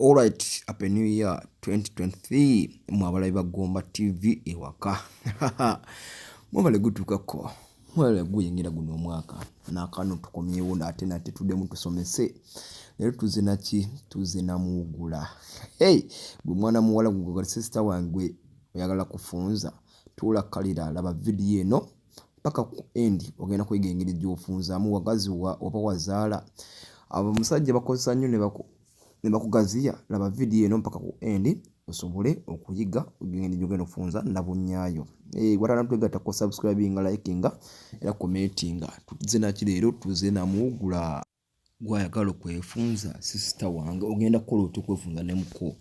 Alright, Happy New Year 2023 mwabalayi bagomba TV ewaka. Mwabale gutukako. Mwabale guyingira guno omwaka. Nakano tukomyewo ate nate tuddemu tusomese. Leero tuzina ki? Tuzina muugula. Hey, gwe mwana muwala gwe sister wange oyagala kufunza. Tuula kalira laba video eno paka ku end ogenda kuyiga engeri gy'ofunzaamu wagazi oba wazaala. Abo musajja bakozesa nnyo ne bakugaziya laba video eno mpaka ku end osobole okuyiga engeri gy'ogenda okufunza na bunyaayo. Watana twegata ko subscribing, liking era commenting. Tuze na kireero tuze na muugula gwayagala okwefunza sister wange ogenda kukola okwefunza ne muko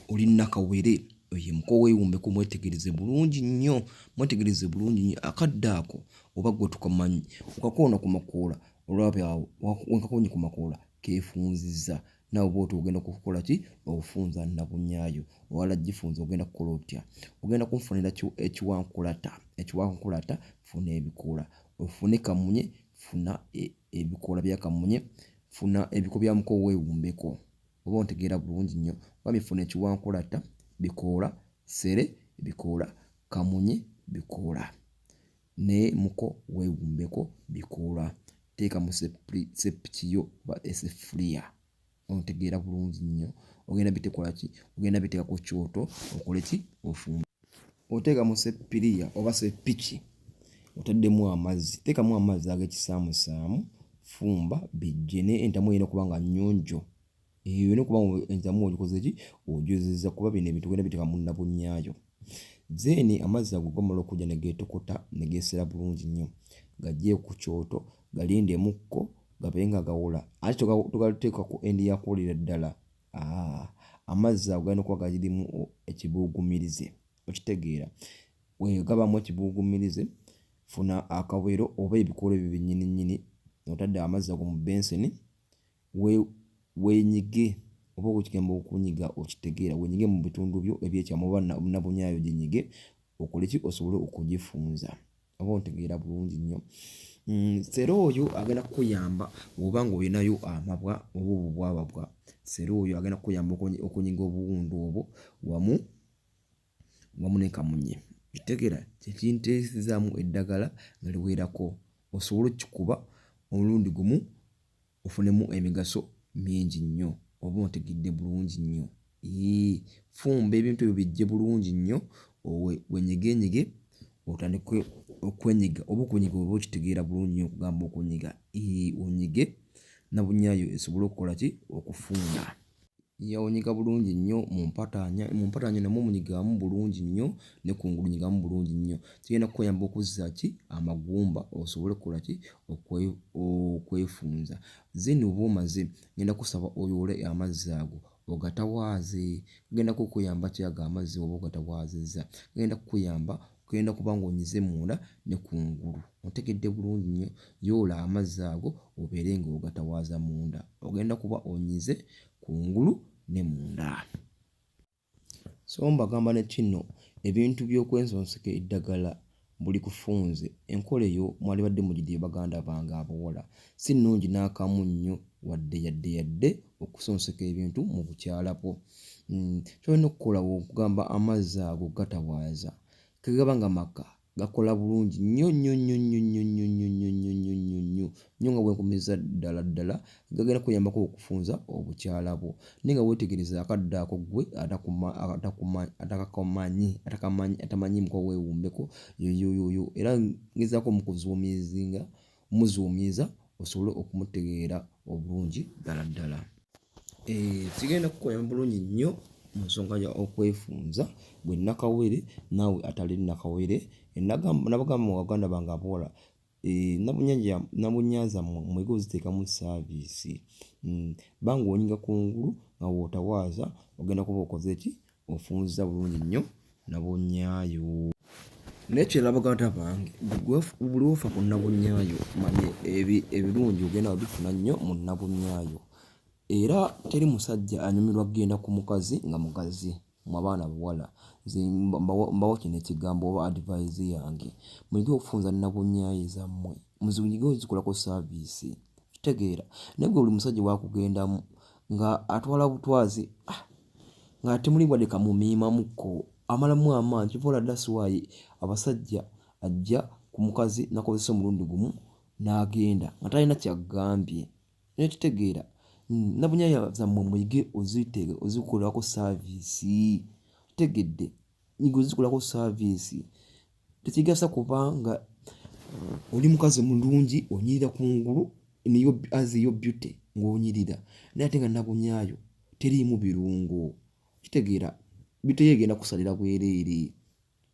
oli Nakawele. Oye muko weewumbe ku mwetegereze bulungi nnyo, mwetegereze bulungi nnyo akadde ako oba gwe tukamanyi ukakoona ku makoola olwabyawo wenkakonyi ku makoola keefunziza nawe bw'oti ogenda kukola ki obufunza na bunyaayo wala gifunza ogenda kukola otya ogenda kunfunira ekiwankulata funa ebikoola ofune kamunye funa ebikoola bya kamunye funa ebiko bya muko weewumbeko oba ontegeera bulungi nnyo bamifuna ekiwankulata bikoola sere bikoola kamunye bikoola ne muko weewumbeko bikoola teeka mu sepikiyo ba esefuliya ontegeera bulungi nnyo ogenda bitekola ki ogenda biteeka ku kyoto okole ki ofumba oteeka mu sepiriya oba sepiki otaddemu amazzi teekamu amazzi ag'ekisaamusaamu fumba bijje ne entamu erina kubanga nnyonjo eyo ne kubanga entamu ogikoze ki ogyozezza kuba bino ebintu ogenda biteeka mu nnabunyaayo zeeni amazzi ago gamala okujja ne geetokota ne geesera bulungi nnyo gajje ku kyoto galinde mukko gabenga gawola ate tugateeka ku endi ya kuwulira ddala amazzi ago galina okuba galimu ekibuugumirize okitegeera wegabamu ekibuugumirize funa akawero oba ebikoola ebyo byennyini otadde amazzi ago mu benseni wenyige oba okigamba okunyiga okitegeera wenyige mu bitundu byo ebyekyamu oba nabunyaayo ginyige okole ki osobole okugifunza oba ontegeera bulungi nnyo. Sera oyo agenda kukuyamba bw'oba nga olinayo amabwa oba obubwababwa sera oyo agenda kukuyamba okunyiga obuwundu obwo wamu ne kamunye kitegeera kyekinteesezaamu eddagala nga liweerako osobole okikuba omulundi gumu ofunemu emigaso mingi nnyo oba ontegedde bulungi nnyo. Fumba ebintu ebyo bijje bulungi nnyo wenyigenyige otandike okwenyiga oba okunyiga oba okitegeera bulungi nnyo okugamba okunyiga onyige nabunyaayo esobole okukola ki okufunda onyiga bulungi nnyo mu mpataanya namwo munyigaamu bulungi nnyo ne kungulu nyigamu bulungi nnyo kigenda kukuyamba okuzza ki amagumba osobole okukola ki okwefunza zeni oba omaze ngenda kusaba oyoole amazzi ago ogatawaaze genda kukuyamba kyaga amazzi oba ogatawaazizza genda kukuyamba kugenda kuba ng'onyize munda ne kungulu otegedde bulungi nnyo yoola amazzi ago obeere nga ogatawaaza munda ogenda kuba onyize kungulu ne munda. So mbagamba ne kino ebintu by'okwensonseka eddagala buli kufunze enkola eyo mwali badde mugidde baganda bange abawala si nnungi n'akamu nnyo wadde yadde okusonseka ebintu mu bukyala bwo. Kyolina okukola okugamba amazzi ago gatawaaza kegaba nga maka gakola bulungi nnyo nga bwenkumiza ddala gagenda kuyambako okufunza obukyala bwo naye nga weetegereza akadde ako gwe atamanyi muko weewumbeko yoyoyoyo era ngezaako muzuumiza osobole okumutegeera obulungi ddala. Kigenda kukuyamba bulungi nnyo mu nsonga ya okwefunza gwe Nakawere naawe atali Nakawere nabagamba mu baganda bange abawala nabunyanza mwege oziteeka mu saaviisi banga onyiga kungulu nga wootawaaza ogenda kuba okoze ki ofunza bulungi nnyo nabunyaayo. Nekirala baganda bange buli wofa ku nabunyaayo manye ebirungi ogenda wabifuna nnyo mu nabunyaayo era teri musajja anyumirwa kugenda ku mukazi nga mugazi mu abaana bawala mbawo kino ekigambo oba advice yange muyige okufunza nabunyaayo zammwe muzinyige ozikolako saaviisi kitegeera naye gwe buli musajja wakugendamu nga atwala butwazi nga temuli wadde kamumiimamuko amalamu amaanyi kivola daswayi abasajja ajja ku mukazi nakozesa omulundi gumu n'agenda nga talina kyagambye nekitegeera nabunyaya zammwe muyige ozikolako saaviisi tegedde nyigo zikolako saaviisi tekigasa kubanga oli mukazi mulungi onyirira kungulu niyo aziyo beauty ng'onyirira naye ate nga nabunyayo teriimu birungo kitegeera biteyegenda kusalira bwereere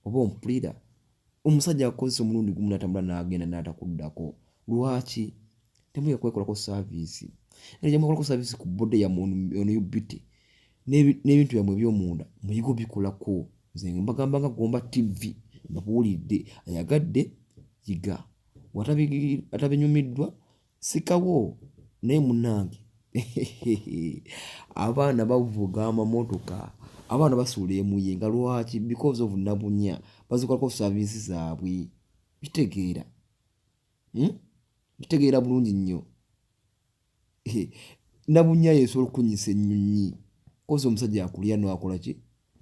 oba ompulira omusajja akozesa omulundi gumu natambula n'agenda n'atakuddako lwaki temuye kwekolako saaviisi era gyemukolako saaviisi ku bodde yammwe ono beauty n'ebintu byammwe eby'omunda muyigo bikolako nze mbagamba nga Gomba TV mbabuulidde ayagadde yiga atabinyumiddwa sikawo naye munnange abaana bavuga amamotoka abaana basuula emuyenga lwaki because of nabunya bazikolako saaviisi zaabwe bitegeera bitegeera bulungi nnyo nabunya yesobola okunyisa ennyonyi koza omusajja akulya n'akola ki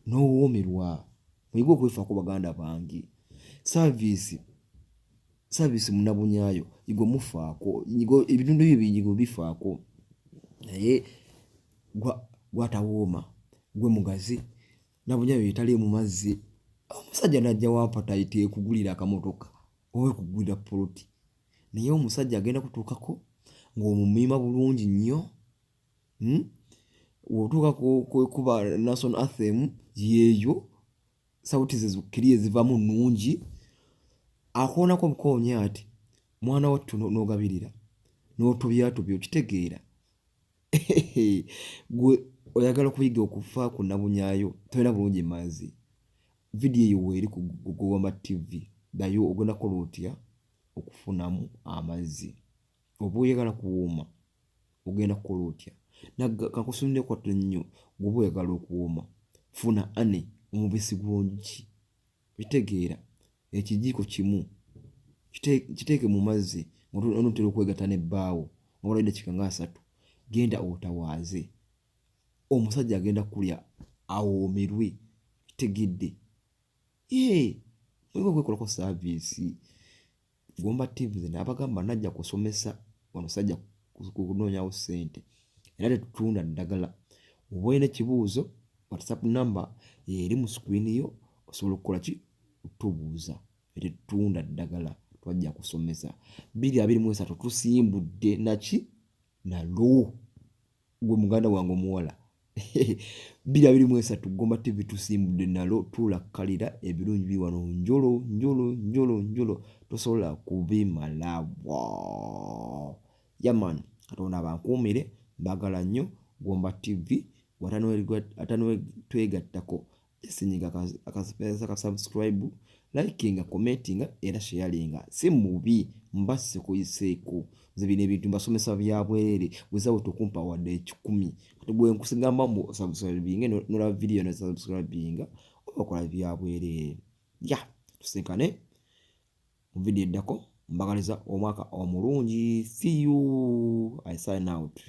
n'owoomerwa muyiga okwefaako baganda bange saaviisi munabunyayo yigo mufaako ebitundu ebyo binyigo bifaako naye gwatawooma gwe mugazi nabunyayo yetali mu mazzi omusajja najja waapatayite ekugulira akamotoka oba ekugulira poloti naye omusajja agenda kutuukako ng'omumiima bulungi nnyo wotuuka kuba national anthem yeeyo sauti ze zukkiriye zivaamu nnungi akoonako obukoonya ati mwana wattu n'ogabirira n'otubyatubyo kitegeera gwe oyagala okuyiga okufa ku nabunyayo tolina bulungi mazzi vidiyo eyo weeri ku Gomba TV dayo ogenda kukola otya okufunamu amazzi oba oyagala kuwooma ogenda kukola otya kakusumire kwatto nnyo gwoba oyagala okuwooma funa omubisi gw'enjuki bitegeera ekijiiko kimu kiteeke mu mazzi onotera okwegatta n'ebbaawo obalwadde kika nga 3 genda otawaaze omusajja agenda kulya awoomerwe kitegedde muyiga okwekolako saaviisi Gomba TV zino abagamba najja kusomesa omusajja kunoonyawo ssente era tetutunda ddagala oba olina ekibuuzo WhatsApp number eri mu screen yo osobola okukola ki otubuuza tetutunda ddagala twajja kusomesa 2023 tusimbudde naki nalo gwe muganda wange omuwala 2023 Gomba TV tusimbudde nalo tulakkalira ebirungi biri wano njolo tosobola kubimala yaman katonda abankuumire mbagala nnyo Gomba TV watano twegattako esinyiga akasubscribe likinga commentinga era sharinga si mubi mbase kuyiseeko zibine ebintu mbasomesa byabwerere bwezawo tukumpa wadde 10 kati bwe nkusigamba mu subscribing no video no subscribing okola byabwerere tusinkane mu video eddako mbagaliza omwaka omulungi. See you. I sign out.